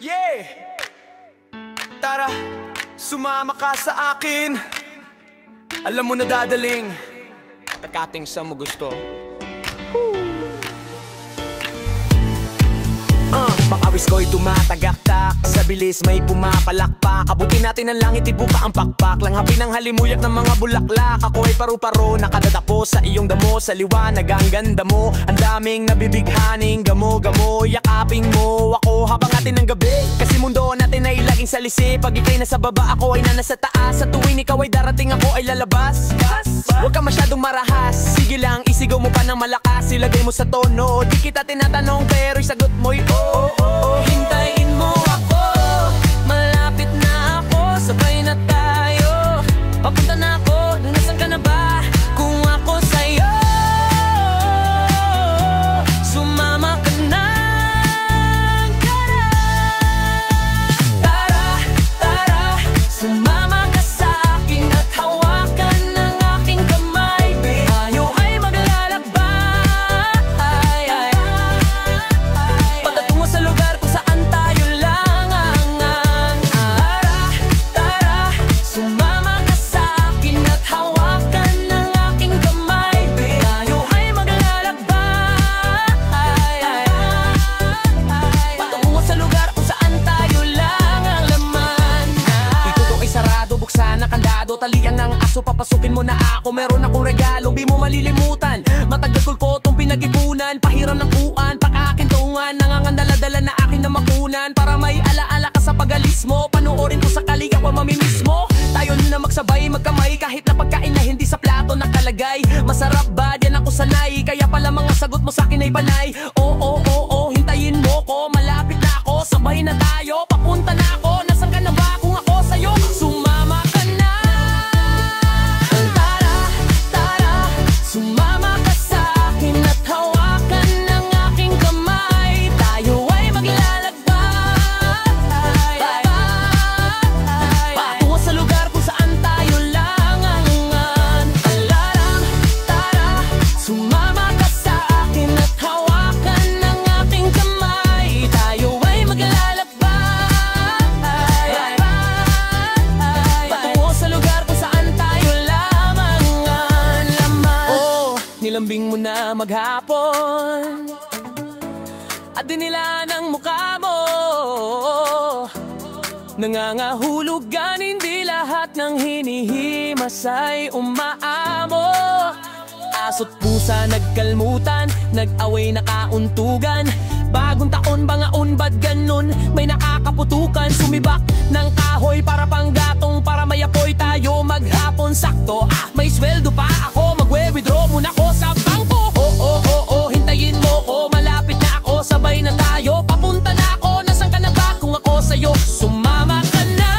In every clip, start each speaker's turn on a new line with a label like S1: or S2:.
S1: Yeah! Tara, sumama ka sa akin. Alam mo na dadaling pagkating sa mo gusto. Makawis ko'y tumatagaktak, sa bilis may pumapalakpak. Abutin natin ang langit, ibuka ang pakpak. Langhapin ang halimuyak ng mga bulaklak. Ako ay paru-paro, nakadadapo sa iyong damo. Sa liwanag ang ganda mo, ang daming nabibighaning gamo-gamo. Yakapin mo ako habang atin ng gabi, kasi mundo natin ay laging salisi. Pag ika'y nasa baba, ako ay nasa taas. Sa tuwing ikaw ay darating, ako ay lalabas. Huwag ka masyadong marahas, sige lang, isigaw mo pa ng malakas. Ilagay mo sa tono, di kita tinatanong, pero'y sagot mo'y oo.
S2: Hintayin mo ako, malapit na ako, sabay na tayo. Papunta na ako, nasan ka na ba? Kung ako sa'yo, sumama ka na. Tara, tara, sumama ka sa akin at hawakan ng aking kamay. Tayo ay maglalakbay, patatungo sa lugar kung saan tayo lang ang Tara, sumama ka sa akin at hawakan ng aking kamay. Tayo ay maglalakbay, patungo sa lugar kung saan tayo lang ang laman.
S1: Ito ay sarado, buksan ang kandado. Talian ng aso, papasukin mo na ako. Meron akong regalo, di mo malilimutan. Matagal ko itong pinag-ipunan. Pahiram ng uan, pag-akintungan. Nangangandala-dala na akin na makunan, para may alaala ka sa pag-alis mo. Panoorin ko sa kaligaw ang mamimiss mo. Tayo na magsabay, magkamay, kahit na pagkain na hindi sa plato nakalagay. Masarap ba? Diyan ako sanay, kaya pala mga sagot mo sa akin ay panay. Oo, hintayin mo ko, malapit na ako, sabay na tayo. Papunta na ako, nasan ka na ba? Kung ako sa'yo, sumama ka na.
S2: Tara, tara, sumama ka sa akin at hawakan ng aking kamay. Tayo ay maglalakbay, patungo sa lugar kung saan tayo lang ang alarang. Tara, sumama ka sa akin at hawakan ng aking kamay. Tayo ay maglalakbay, patungo sa lugar kung saan tayo lamang ang laman.
S1: Oh, nilambing mo na maghapon at dinila ng mukha mo. Nangangahulugan, hindi lahat ng hinihimas ay umaamo. Aso't pusa nagkalmutan, nag-away nakauntugan. Bagong taon, bangaon, ba't ganun? May nakakaputukan, sumibak ng kahoy para panggatong, para mayapoy tayo maghapon. Sakto, may sweldo pa ako, magwe-withdraw muna ko sa bangko. Oo, hintayin mo ko, malapit na ako, sabay na tayo. Papunta na ako, nasan ka na ba? Kung ako sa'yo, sumama ka na.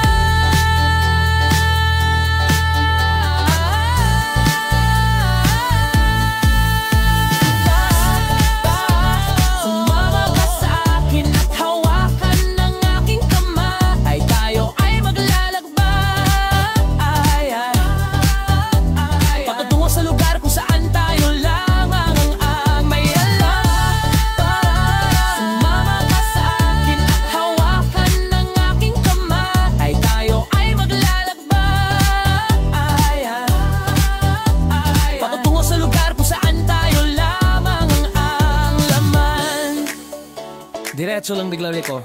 S2: Sumama ka sa akin at hawakan ng aking kamay. Tayo ay maglalakbay, patutungo sa lugar kung saan tayo lamang ang may alam. Sumama ka sa akin at hawakan ng aking kamay. Tayo ay maglalakbay, patutungo sa lugar kung saan tayo lamang ang laman.
S1: Diretso lang bigla ko.